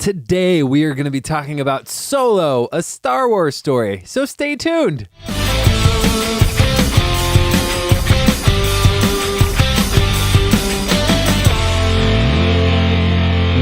Today we are going to be talking about Solo, a Star Wars story. So stay tuned.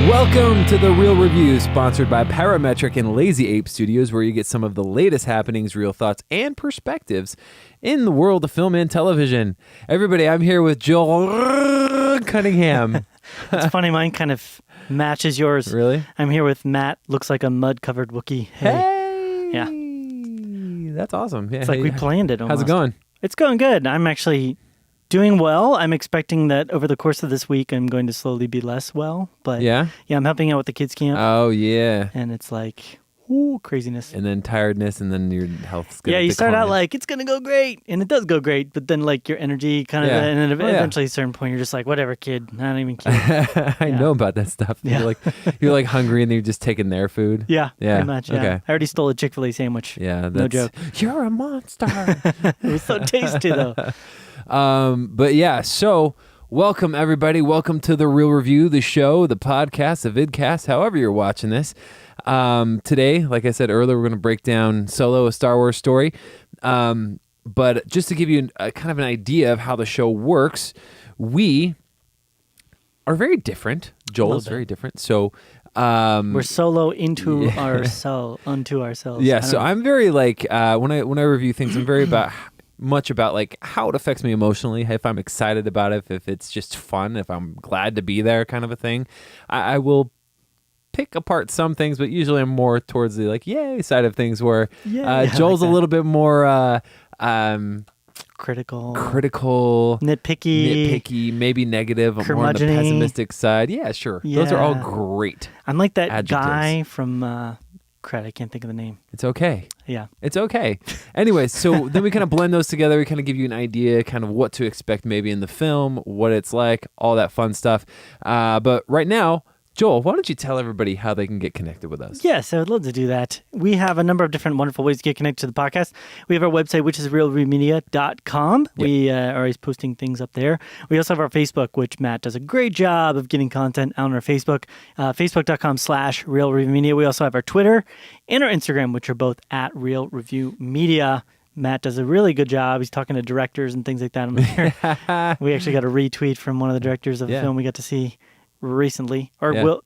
Welcome to The Real Review, sponsored by Parametric and Lazy Ape Studios, where you get some of the latest happenings, real thoughts, and perspectives in the world of film and television. Everybody, I'm here with Joel Cunningham. It's funny, mine kind of matches yours. Really? I'm here with Matt, looks like a mud-covered Wookiee. Hey! Yeah. That's awesome. Yeah, It's like we planned it almost. How's it going? It's going good. I'm actually doing well. I'm expecting that over the course of this week, I'm going to slowly be less well. But yeah, I'm helping out with the kids' camp. Oh, yeah. And it's like, ooh, craziness. And then tiredness, and then your health's going to you start out like, it's going to go great. And it does go great. But then like your energy kind of, and then eventually at a certain point, you're just like, whatever, kid. I don't even care. I know about that stuff. Yeah. You're like hungry and you're just taking their food. Yeah, pretty much. Yeah. Okay. I already stole a Chick-fil-A sandwich. Yeah. No joke. You're a monster. It was so tasty though. But yeah, so welcome everybody. Welcome to The Real Review, the show, the podcast, the vidcast, however you're watching this. Today, like I said earlier, we're going to break down Solo, a Star Wars story. But just to give you kind of an idea of how the show works, we are very different. Joel is very different. So we're solo into unto ourselves. Yeah, so I'm very like when I review things, I'm very much about like how it affects me emotionally, if I'm excited about it, if it's just fun, if I'm glad to be there kind of a thing. I will pick apart some things, but usually I'm more towards the like yay side of things, where Joel's like a little bit more critical, nitpicky, maybe negative, more on the pessimistic side. Yeah, sure. Those are all great. I'm like that adjectives. Guy from I can't think of the name. It's okay. Yeah. It's okay. Anyway, so then we kind of blend those together. We kind of give you an idea kind of what to expect maybe in the film, what it's like, all that fun stuff. But right now, Joel, why don't you tell everybody how they can get connected with us? Yes, I would love to do that. We have a number of different wonderful ways to get connected to the podcast. We have our website, which is realreviewmedia.com. Yep. We are always posting things up there. We also have our Facebook, which Matt does a great job of getting content out on our Facebook, facebook.com/realreviewmedia. We also have our Twitter and our Instagram, which are both at Real Review Media. Matt does a really good job. He's talking to directors and things like that on there. We actually got a retweet from one of the directors of the film we got to see recently, or got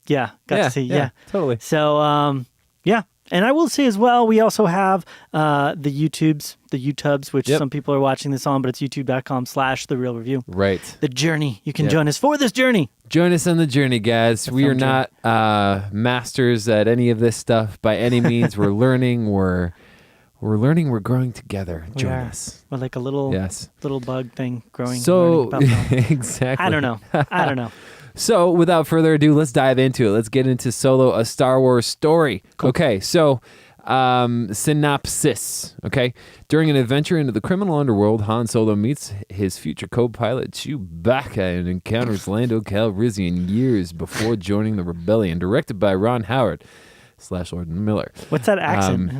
to see. Yeah, totally. So, and I will say as well, we also have the YouTubes, which some people are watching this on, but it's youtube.com/therealreview. Right. The journey. You can join us for this journey. Join us on the journey, guys. We are not masters at any of this stuff by any means. We're learning. We're learning. We're growing together. Join us. We're like a little bug thing growing. So exactly. I don't know. So, without further ado, let's dive into it. Let's get into Solo, a Star Wars story. Cool. Okay, so synopsis. Okay, during an adventure into the criminal underworld, Han Solo meets his future co-pilot Chewbacca and encounters Lando Calrissian years before joining the rebellion. Directed by Ron Howard / Lord Miller. What's that accent?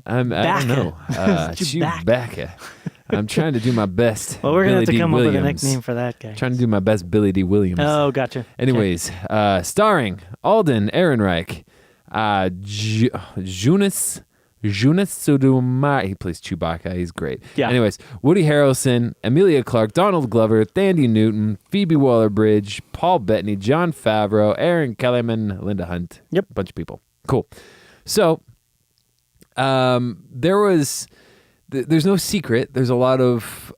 I don't know. Chewbacca. I'm trying to do my best. Well, we're going to have to come up with a nickname for that guy. Trying to do my best Billy D. Williams. Oh, gotcha. Anyways, starring Alden Ehrenreich, Jonas Sudumar. He plays Chewbacca. He's great. Yeah. Anyways, Woody Harrelson, Emilia Clarke, Donald Glover, Thandie Newton, Phoebe Waller-Bridge, Paul Bettany, Jon Favreau, Aaron Kellyman, Linda Hunt. Yep. A bunch of people. Cool. So, there's no secret. There's a lot of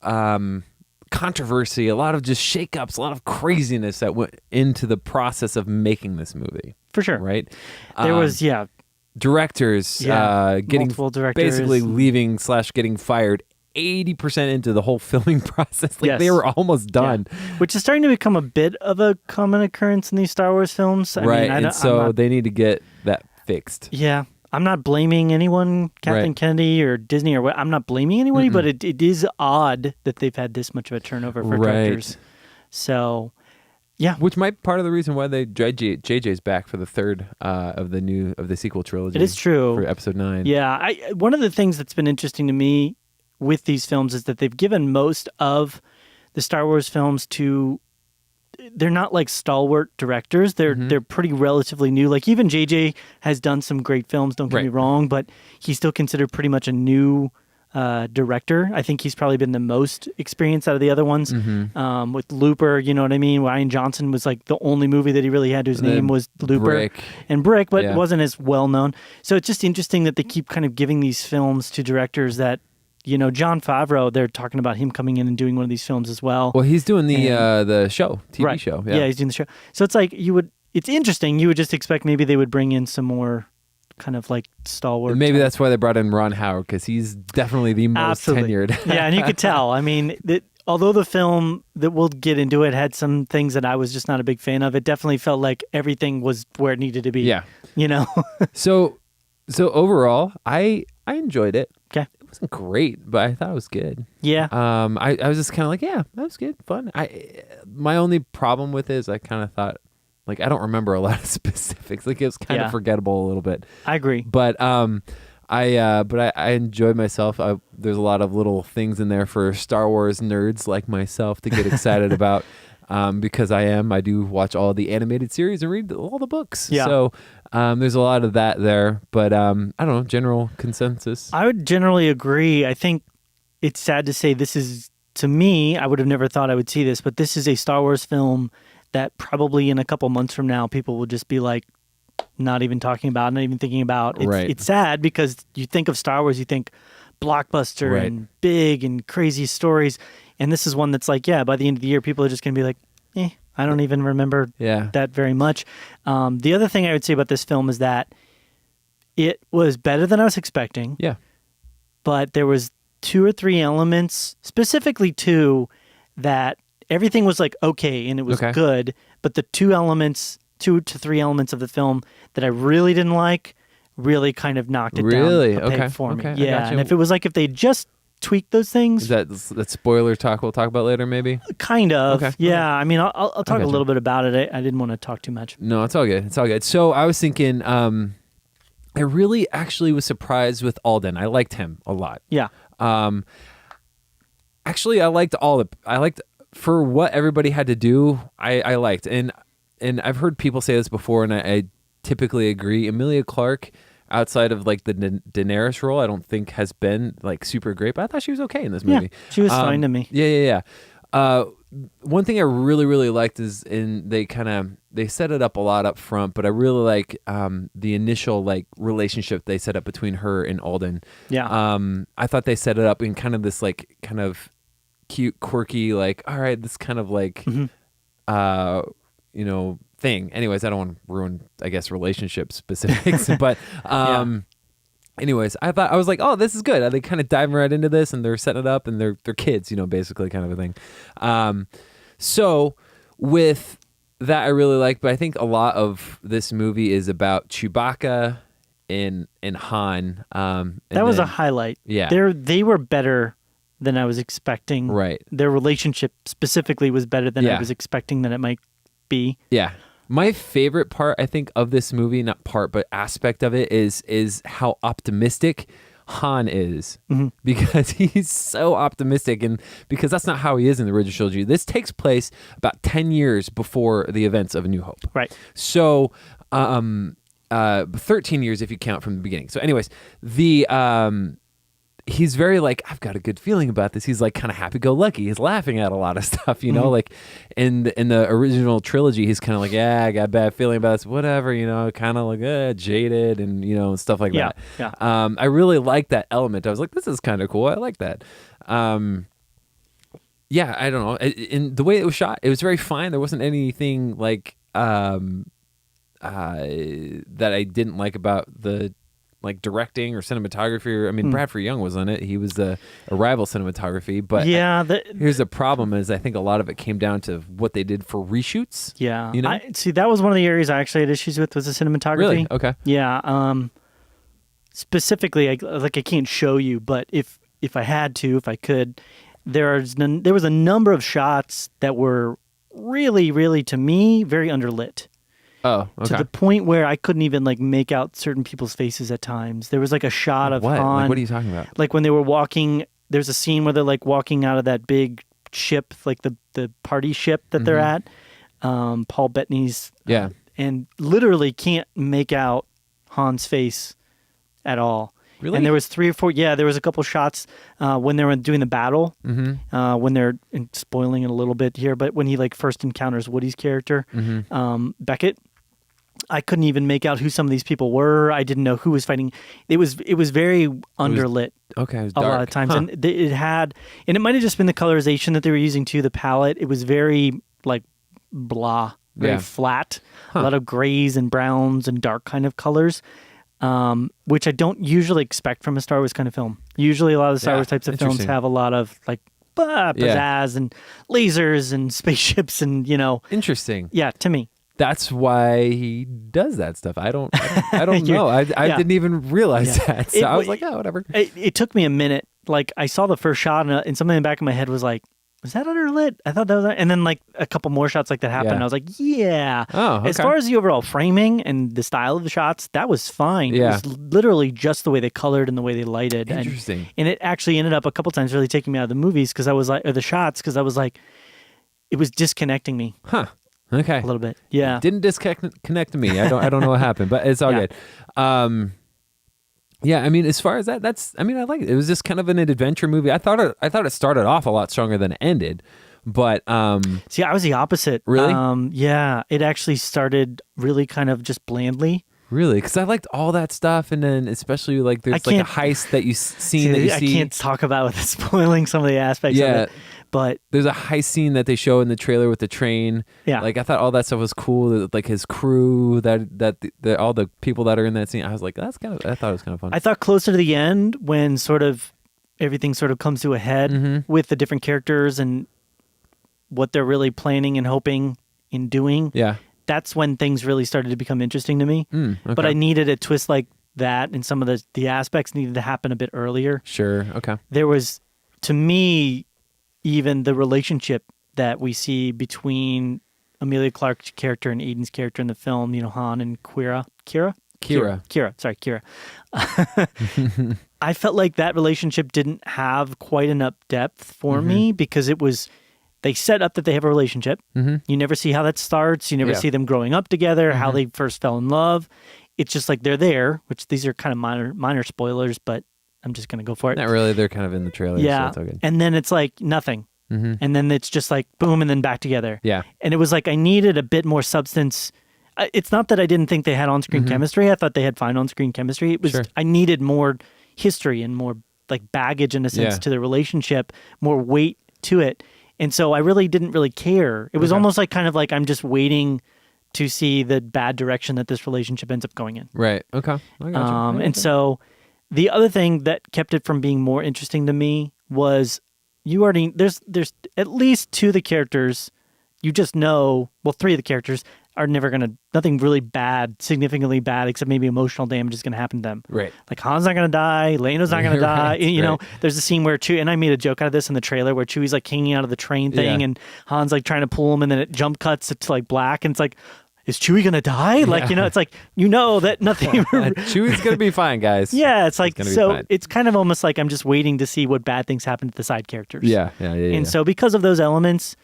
controversy, a lot of just shakeups, a lot of craziness that went into the process of making this movie. For sure. Right? There was, directors getting multiple directors. Basically leaving / getting fired 80% into the whole filming process. They were almost done. Yeah. Which is starting to become a bit of a common occurrence in these Star Wars films. They need to get that fixed. Yeah. I'm not blaming anyone, Kathleen Kennedy or Disney or what. I'm not blaming anybody, but it is odd that they've had this much of a turnover for directors. So, yeah. Which might be part of the reason why they JJ's back for the third of the sequel trilogy. It is true. For episode 9. Yeah. One of the things that's been interesting to me with these films is that they've given most of the Star Wars films to they're not like stalwart directors. They're pretty relatively new. Like even JJ has done some great films, don't get me wrong, but he's still considered pretty much a new director. I think he's probably been the most experienced out of the other ones. With Looper, you know what I mean? Rian Johnson was like the only movie that he really had whose name was Looper and Brick, but it wasn't as well known. So it's just interesting that they keep kind of giving these films to directors that, you know, Jon Favreau, they're talking about him coming in and doing one of these films as well. Well, he's doing the show, TV show. Yeah, he's doing the show. So it's like it's interesting. You would just expect maybe they would bring in some more kind of like stalwart. Maybe that's why they brought in Ron Howard, because he's definitely the most tenured. Yeah, and you could tell. I mean, although the film that we'll get into it had some things that I was just not a big fan of, it definitely felt like everything was where it needed to be. Yeah, you know. So overall, I enjoyed it. Okay, it wasn't great, but I thought it was good. Yeah. I was just kind of like, yeah, that was good, fun. My only problem with it is I kind of thought, like, I don't remember a lot of specifics. Like, it was kind of forgettable a little bit. I agree. But I enjoyed myself. There's a lot of little things in there for Star Wars nerds like myself to get excited about, because I do watch all the animated series and read all the books. Yeah. So there's a lot of that there. But I don't know, general consensus. I would generally agree. I think it's sad to say this is, to me, I would have never thought I would see this, but this is a Star Wars film that probably in a couple months from now, people will just be like, not even talking about, not even thinking about. It's sad because you think of Star Wars, you think blockbuster and big and crazy stories. And this is one that's like, by the end of the year, people are just going to be like, I don't even remember that very much. The other thing I would say about this film is that it was better than I was expecting. Yeah. But there was 2 or 3 elements, specifically 2, that everything was like okay and it was good, but the 2 to 3 elements of the film that I really didn't like really kind of knocked it down a peg for me. Yeah, and if it was like if they just tweaked those things, that spoiler talk we'll talk about later, maybe. Kind of. I mean, I'll talk a little bit about it. I didn't want to talk too much. No, it's all good. It's all good. So I was thinking, I really actually was surprised with Alden. I liked him a lot. Yeah. Actually, I liked for what everybody had to do. I liked, and I've heard people say this before, and I typically agree. Emilia Clarke, outside of like the Daenerys role, I don't think has been like super great, but I thought she was okay in this movie. Yeah, she was fine to me. Yeah. One thing I really, really liked is they set it up a lot up front, but I really like the initial like relationship they set up between her and Alden. Yeah. I thought they set it up in kind of this like kind of cute, quirky, like, all right, this kind of like thing. Anyways, I don't want to ruin, I guess, relationship specifics, but anyways, I was like, oh, this is good. They kind of dive right into this, and they're setting it up, and they're kids, basically kind of a thing. So with that, I really like, but I think a lot of this movie is about Chewbacca and Han. That was a highlight. Yeah, they were better than I was expecting. Right, their relationship specifically was better than I was expecting that it might be. Yeah. My favorite part, I think, of this movie, not part, but aspect of it is how optimistic Han is, because he's so optimistic, and because that's not how he is in the original trilogy. This takes place about 10 years before the events of A New Hope. Right. So, 13 years if you count from the beginning. So anyways, he's very like, I've got a good feeling about this. He's like kind of happy-go-lucky. He's laughing at a lot of stuff, like in the original trilogy, he's kind of like, I got a bad feeling about this, whatever, kind of like jaded and stuff like that. Yeah. I really like that element. I was like, this is kind of cool. I like that. Yeah, I don't know. In the way it was shot, it was very fine. There wasn't anything like that I didn't like about the like directing or cinematography. I mean, Bradford Young was on it. He was a rival cinematography. But here's the problem: is I think a lot of it came down to what they did for reshoots. Yeah, see, that was one of the areas I actually had issues with, was the cinematography. Really? Okay. Yeah. Specifically, I can't show you, but if I had to, if I could, there was a number of shots that were really, really, to me, very underlit. Oh, okay. To the point where I couldn't even like make out certain people's faces at times. There was like a shot of Han. Like, what are you talking about? Like when they were walking, there's a scene where they're like walking out of that big ship, like the party ship that they're at. Paul Bettany's. Yeah. And literally can't make out Han's face at all. Really? And there was 3 or 4. Yeah, there was a couple shots when they were doing the battle. When they're spoiling it a little bit here, but when he like first encounters Woody's character, Beckett, I couldn't even make out who some of these people were. I didn't know who was fighting. It was very underlit. Okay, it was a dark. lot of times, and it might have just been the colorization that they were using too. The palette, it was very like blah, very flat. A lot of grays and browns and dark kind of colors. Which I don't usually expect from a Star Wars kind of film. Usually a lot of the Star Wars types of films have a lot of like pizzazz and lasers and spaceships and, Interesting. Yeah, to me. That's why he does that stuff. I don't know. I didn't even realize that. So I was like, oh, whatever. It took me a minute. Like I saw the first shot and something in the back of my head was like, was that underlit? I thought that was, and then like a couple more shots like that happened. Yeah. I was like, yeah. Oh, okay. As far as the overall framing and the style of the shots, that was fine. Yeah. It was literally just the way they colored and the way they lighted. Interesting. And it actually ended up a couple times really taking me out of the movies because I was like, or the shots, because I was like, it was disconnecting me. Huh. Okay. A little bit. Yeah. Didn't disconnect me. I don't know what happened, but it's all good. Yeah, I mean, as far as that, I like it. It was just kind of an adventure movie. I thought it started off a lot stronger than it ended, but see, I was the opposite. Really? Yeah, it actually started really kind of just blandly. Really, because I liked all that stuff, and then especially like there's like a heist that you see. I can't talk about it without spoiling some of the aspects of it. But there's a heist scene that they show in the trailer with the train. Yeah, like I thought all that stuff was cool. Like his crew, that all the people that are in that scene. I was like, I thought it was kind of fun. I thought closer to the end when sort of everything sort of comes to a head with the different characters and what they're really planning and hoping in doing. Yeah, that's when things really started to become interesting to me. Okay. But I needed a twist like that, and some of the aspects needed to happen a bit earlier. Sure. Okay. There was, to me, even the relationship that we see between Emilia Clarke's character and Aiden's character in the film, Han and Kira. Sorry, Kira. I felt like that relationship didn't have quite enough depth for me because they set up that they have a relationship. You never see how that starts. You never see them growing up together, how they first fell in love. It's just like they're there, which these are kind of minor spoilers, but I'm just going to go for it. Not really. They're kind of in the trailer. Yeah. So it's okay. And then it's like nothing. And then it's just like boom, and then back together. Yeah. And it was like I needed a bit more substance. It's not that I didn't think they had on-screen chemistry. I thought they had fine on-screen chemistry. It was I needed more history and more like baggage in a sense to the relationship, more weight to it. And so I really didn't really care. It was almost like kind of like I'm just waiting to see the bad direction that this relationship ends up going in. Right. Okay. I got you. And so the other thing that kept it from being more interesting to me was there's at least 2 of the characters you just know, well, 3 of the characters are nothing really bad, significantly bad, except maybe emotional damage is going to happen to them. Right. Like Han's not going to die, Lano's not going to die. You know, there's a scene where Chewie, and I made a joke out of this in the trailer, where Chewie's like hanging out of the train thing and Han's like trying to pull him, and then it jump cuts to like black, and it's like, is Chewie going to die? Like, it's like, that nothing. Chewie's going to be fine, guys. Yeah, it's like, so it's kind of almost like I'm just waiting to see what bad things happen to the side characters. Yeah. And so because of those elements,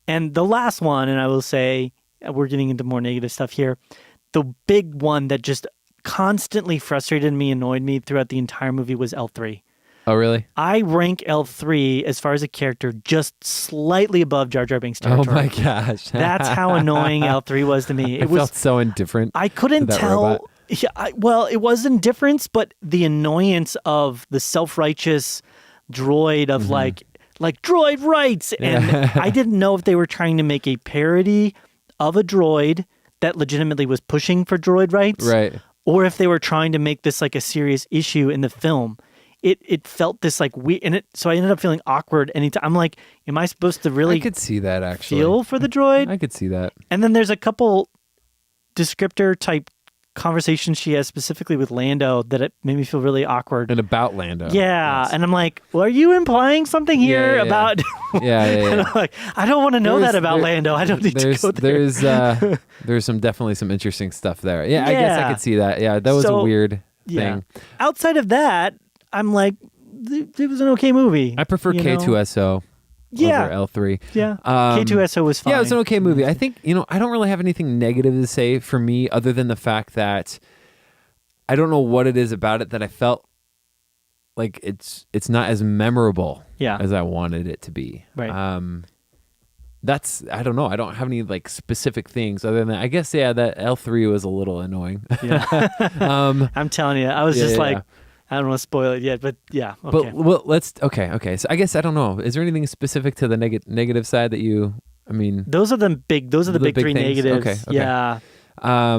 and the last one, and I will say, we're getting into more negative stuff here, the big one that just constantly frustrated me, annoyed me throughout the entire movie was L3. Oh, really? I rank L3 as far as a character just slightly above Jar Jar Binks' territory. Oh my gosh. That's how annoying L3 was to me. It felt so indifferent. I couldn't tell. Robot. Yeah, well, it was indifference, but the annoyance of the self-righteous droid of like droid rights. And I didn't know if they were trying to make a parody of a droid that legitimately was pushing for droid rights. Right. Or if they were trying to make this like a serious issue in the film. It felt this like weird, so I ended up feeling awkward anytime. I'm like, am I supposed to really I could see that actually. feel for the droid? I could see that. And then there's a couple descriptor type conversations she has specifically with Lando that it made me feel really awkward. And about Lando. Yeah. Yes. And I'm like, well, are you implying something here about... Yeah. And I'm like, I don't want to know that about Lando. I don't need to go there. There's definitely some interesting stuff there. Yeah, I guess I could see that. Yeah, that was a weird thing. Outside of that, I'm like, it was an okay movie. I prefer K2SO. Yeah. over L3. Yeah. K2SO was fine. Yeah, it was an okay movie. I think, I don't really have anything negative to say for me other than the fact that I don't know what it is about it that I felt like it's not as memorable as I wanted it to be. Right. I don't know. I don't have any like specific things other than that. I guess, that L3 was a little annoying. Yeah. I'm telling you, I was just I don't want to spoil it yet, but yeah. Okay. But well, okay. So I guess I don't know. Is there anything specific to the negative side that those are the big three things? negatives. Okay. Yeah. I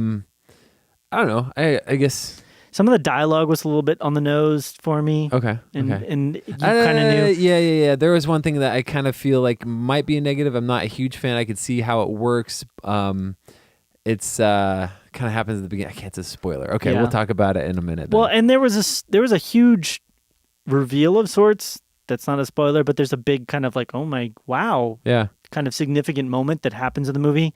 don't know. I guess some of the dialogue was a little bit on the nose for me. Okay. And you kind of knew. Yeah. There was one thing that I kind of feel like might be a negative. I'm not a huge fan. I could see how it works. It's kind of happens at the beginning. I can't say spoiler. Okay, we'll talk about it in a minute. Then. Well, and there was a huge reveal of sorts. That's not a spoiler, but there's a big kind of like, oh my, wow. Yeah. Kind of significant moment that happens in the movie.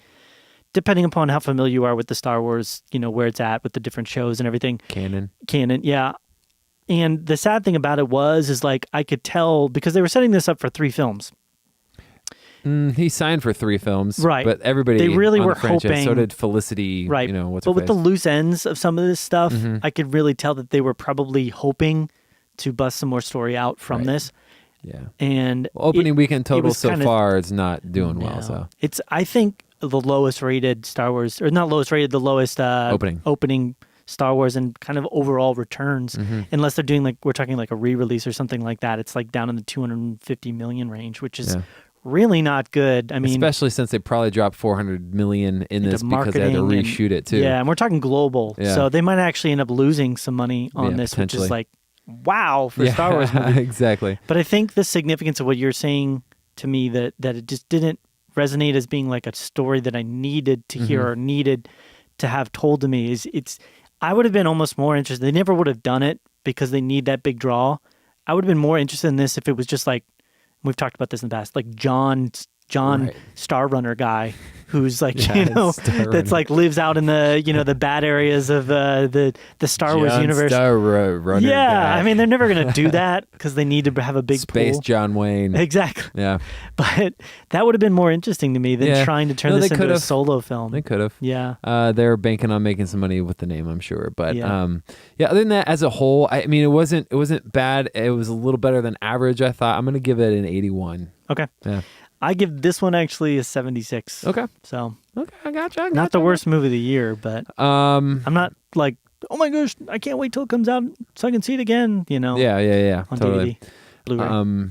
Depending upon how familiar you are with the Star Wars, where it's at with the different shows and everything. Canon, yeah. And the sad thing about it is like I could tell because they were setting this up for 3 films. He signed for 3 films, right? But everybody they really on were the franchise, hoping. So did Felicity, right? But with the loose ends of some of this stuff, Mm-hmm. I could really tell that they were probably hoping to bust some more story out from this. Yeah. And opening weekend total so far is not doing well. So it's I think the lowest rated Star Wars, or not lowest rated, the lowest opening Star Wars and kind of overall returns, unless they're doing we're talking like a re-release or something like that. It's like down in the 250 million range, which is really not good. I mean, especially since they probably dropped 400 million in this because they had to reshoot it too. Yeah, and we're talking global, so they might actually end up losing some money on this, which is like, wow, for a Star Wars movie. Exactly. But I think the significance of what you're saying to me that it just didn't resonate as being like a story that I needed to hear or needed to have told to me is I would have been almost more interested. They never would have done it because they need that big draw. I would have been more interested in this if it was just like, we've talked about this in the past, like John Star Runner guy who's like, that's like lives out in the, the bad areas of the Star Wars universe. Star Runner guy. I mean, they're never going to do that because they need to have a big Space pool. John Wayne. Exactly. Yeah. But that would have been more interesting to me than trying to turn this into a solo film. They could have. Yeah. They're banking on making some money with the name, I'm sure. But other than that, as a whole, I mean, it wasn't bad. It was a little better than average, I thought. I'm going to give it an 81. Okay. Yeah. I give this one actually a 76. Okay. So. Okay, I gotcha. Not the worst movie of the year, but I'm not like, oh my gosh, I can't wait till it comes out so I can see it again, Yeah. On totally. DVD, Blu-ray.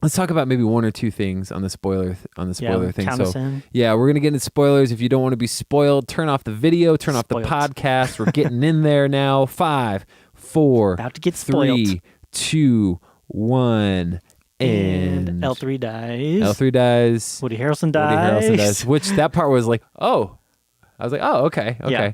Let's talk about maybe one or two things on the spoiler thing. Count us in. Yeah, we're gonna get into spoilers. If you don't want to be spoiled, turn off the video, turn off the podcast. We're getting in there now. 5, 4, about to get 3, spoiled. 2, 1. And L3 dies. L3 dies. Woody Harrelson dies. Which that part was like, oh. I was like, oh, okay. Yeah.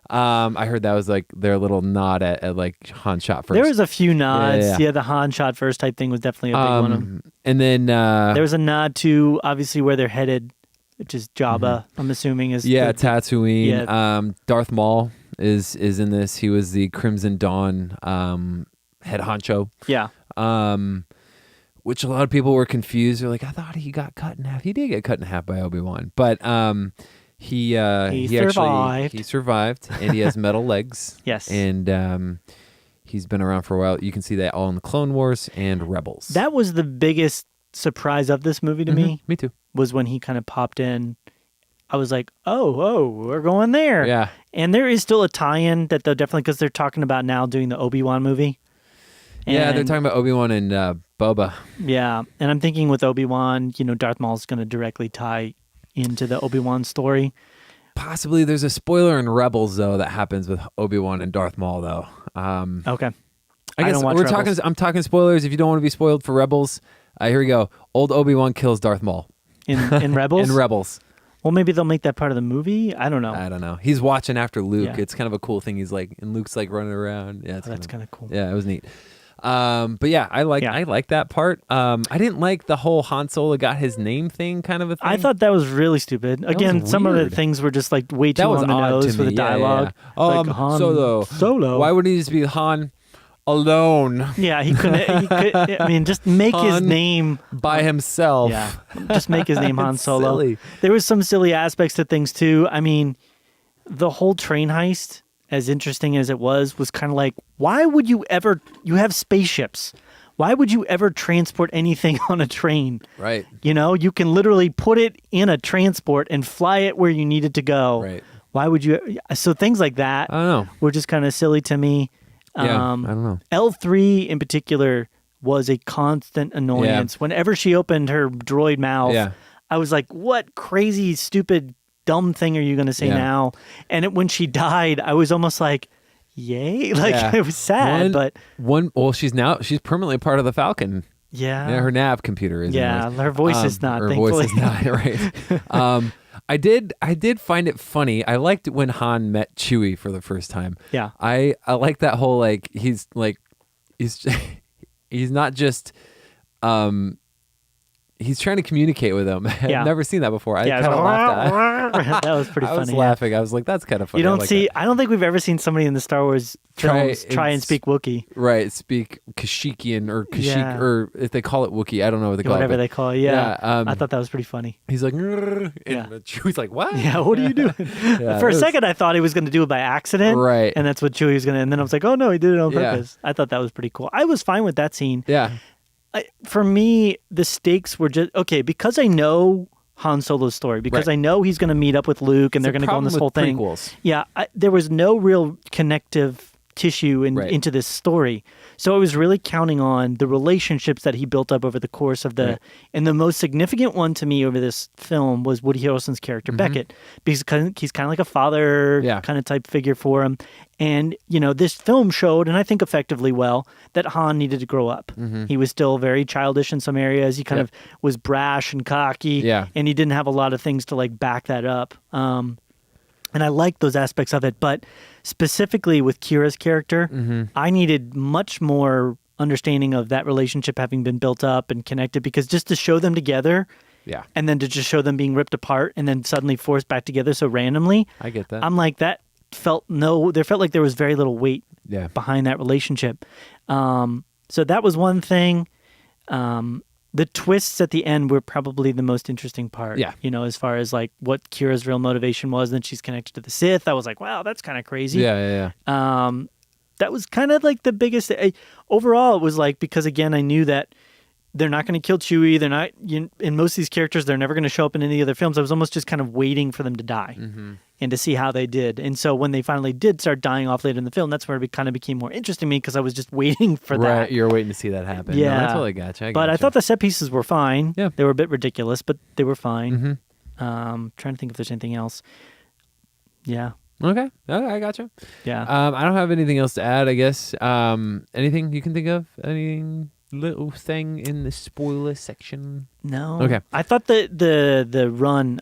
I heard that was like their little nod at like Han shot first. There was a few nods. Yeah. The Han shot first type thing was definitely a big one. And then there was a nod to obviously where they're headed, which is Jabba. I'm assuming is Tatooine. Yeah. Darth Maul is in this. He was the Crimson Dawn head honcho. Yeah. Which a lot of people were confused. They're like, I thought he got cut in half. He did get cut in half by Obi-Wan, but he survived, and he has metal legs. Yes, and he's been around for a while. You can see that all in the Clone Wars and Rebels. That was the biggest surprise of this movie to me. Me too. Was when he kind of popped in. I was like, oh, we're going there. Yeah, and there is still a tie-in that they'll definitely, because they're talking about now doing the Obi-Wan movie. Yeah, they're talking about Obi-Wan and Boba. Yeah, and I'm thinking with Obi-Wan, Darth Maul's going to directly tie into the Obi-Wan story. Possibly. There's a spoiler in Rebels though that happens with Obi-Wan and Darth Maul though. Okay. I guess I'm talking spoilers. If you don't want to be spoiled for Rebels, here we go. Old Obi-Wan kills Darth Maul in Rebels. In Rebels. Well, maybe they'll make that part of the movie. I don't know. He's watching after Luke. Yeah. It's kind of a cool thing. He's like, and Luke's like running around. Yeah, that's kind of cool. Yeah, it was neat. But yeah, I like that part. I didn't like the whole Han Solo got his name thing kind of a thing. I thought that was really stupid. Again, some of the things were just like way too on the nose for the dialogue. Yeah. Like Han Solo. Why would he just be Han alone. Yeah, he couldn't. He could, I mean, just make his Han name by himself. Yeah, just make his name Han It's Solo. silly. There was some silly aspects to things too. I mean, the whole train heist, as interesting as it was kind of like, why would you ever? You have spaceships. Why would you ever transport anything on a train? Right. You know, you can literally put it in a transport and fly it where you need it to go. Right. Why would you? So things like that I don't know. were just kind of silly to me. Yeah, I don't know. L3 in particular was a constant annoyance. Whenever she opened her droid mouth, I was like, what crazy, stupid, dumb thing are you going to say now? And when she died, I was almost like, yay. Like, it was sad, well, she's permanently part of the Falcon. Yeah. Her nav computer is. Yeah, her voice is not, her thankfully. voice is not, right. I did find it funny. I liked when Han met Chewie for the first time. Yeah. I like that whole, like, he's he's not just he's trying to communicate with him. I've never seen that before. I kind of laughed at that was pretty funny. I was laughing. I was like, that's kind of funny. I don't think we've ever seen somebody in the Star Wars films try and speak Wookiee. Right, speak Kashyyykian or Kashyyyk, or if they call it Wookiee, I don't know what they call Whatever it. they call it, I thought that was pretty funny. He's like, and Chewie's like, what? Yeah, what are you doing? For a second, I thought he was going to do it by accident. Right. And that's what Chewie was going to, and then I was like, oh no, he did it on purpose. I thought that was pretty cool. I was fine with that scene. Yeah. For me, the stakes were just, okay, because I know Han Solo's story, because I know he's going to meet up with Luke and they're going to go on this whole thing. Prequels. Yeah, there was no real connective tissue into this story. So I was really counting on the relationships that he built up over the course of the... And the most significant one to me over this film was Woody Harrelson's character, Beckett, because he's kind of like a father kind of type figure for him. And, this film showed, and I think effectively well, that Han needed to grow up. He was still very childish in some areas. He kind of was brash and cocky, and he didn't have a lot of things to back that up. And I liked those aspects of it. But specifically with Kira's character, I needed much more understanding of that relationship having been built up and connected, because just to show them together and then to just show them being ripped apart and then suddenly forced back together so randomly. I get that. I'm like, there felt like there was very little weight behind that relationship. So that was one thing. The twists at the end were probably the most interesting part. Yeah. As far as what Kira's real motivation was, and then she's connected to the Sith. I was like, wow, that's kind of crazy. Yeah. That was kind of the biggest. Overall, it was because again, I knew that they're not going to kill Chewie. They're not. In most of these characters, they're never going to show up in any other films. I was almost just kind of waiting for them to die and to see how they did. And so when they finally did start dying off later in the film, that's where it kind of became more interesting to me, because I was just waiting for that. Right, you're waiting to see that happen. Yeah, no, I totally gotcha. But I thought the set pieces were fine. Yeah, they were a bit ridiculous, but they were fine. Trying to think if there's anything else. Yeah. Okay, I gotcha. Yeah. I don't have anything else to add, I guess. Anything you can think of? Any little thing in the spoiler section? No. Okay. I thought the run,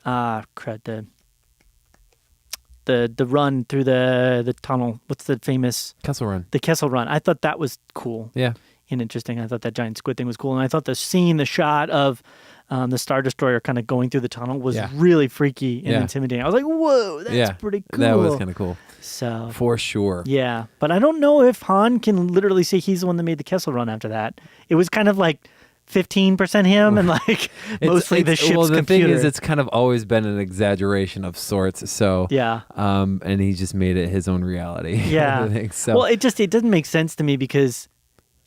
the run through the tunnel. What's the famous Kessel Run? The Kessel Run. I thought that was cool. Yeah. And interesting. I thought that giant squid thing was cool, and I thought the shot of the Star Destroyer kind of going through the tunnel was really freaky and intimidating. I was like, whoa, that's pretty cool. That was kind of cool. So for sure. Yeah. But I don't know if Han can literally say he's the one that made the Kessel Run after that. It was kind of 15% him and mostly the ship's computer. Thing is, it's kind of always been an exaggeration of sorts. So yeah. And he just made it his own reality. Yeah. I think so. Well, it doesn't make sense to me, because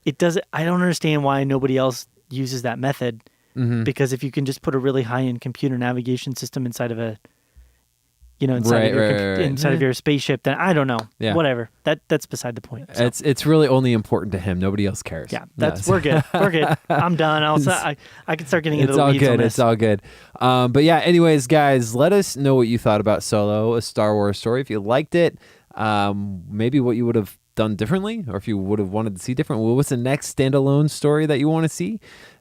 I don't understand why nobody else uses that method. Because if you can just put a really high-end computer navigation system inside of a, inside of your spaceship, then I don't know. Yeah. Whatever. That's beside the point. So. It's really only important to him. Nobody else cares. Yeah. We're good. We're good. I'm done. I can start getting into the weeds on this. It's all good. But yeah. Anyways, guys, let us know what you thought about Solo, a Star Wars story. If you liked it, maybe what you would have done differently, or if you would have wanted to see different. What's the next standalone story that you want to see?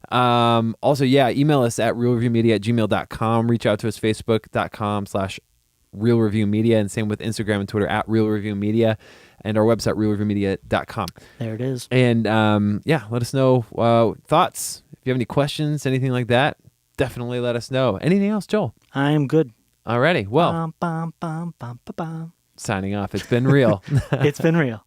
Also, email us at realreviewmedia@gmail.com. Reach out to us, facebook.com/realreviewmedia, and same with Instagram and Twitter at realreviewmedia, and our website, realreviewmedia.com. There it is. And let us know thoughts. If you have any questions, anything like that, definitely let us know. Anything else, Joel? I am good. Alrighty. Well, signing off. It's been real. It's been real.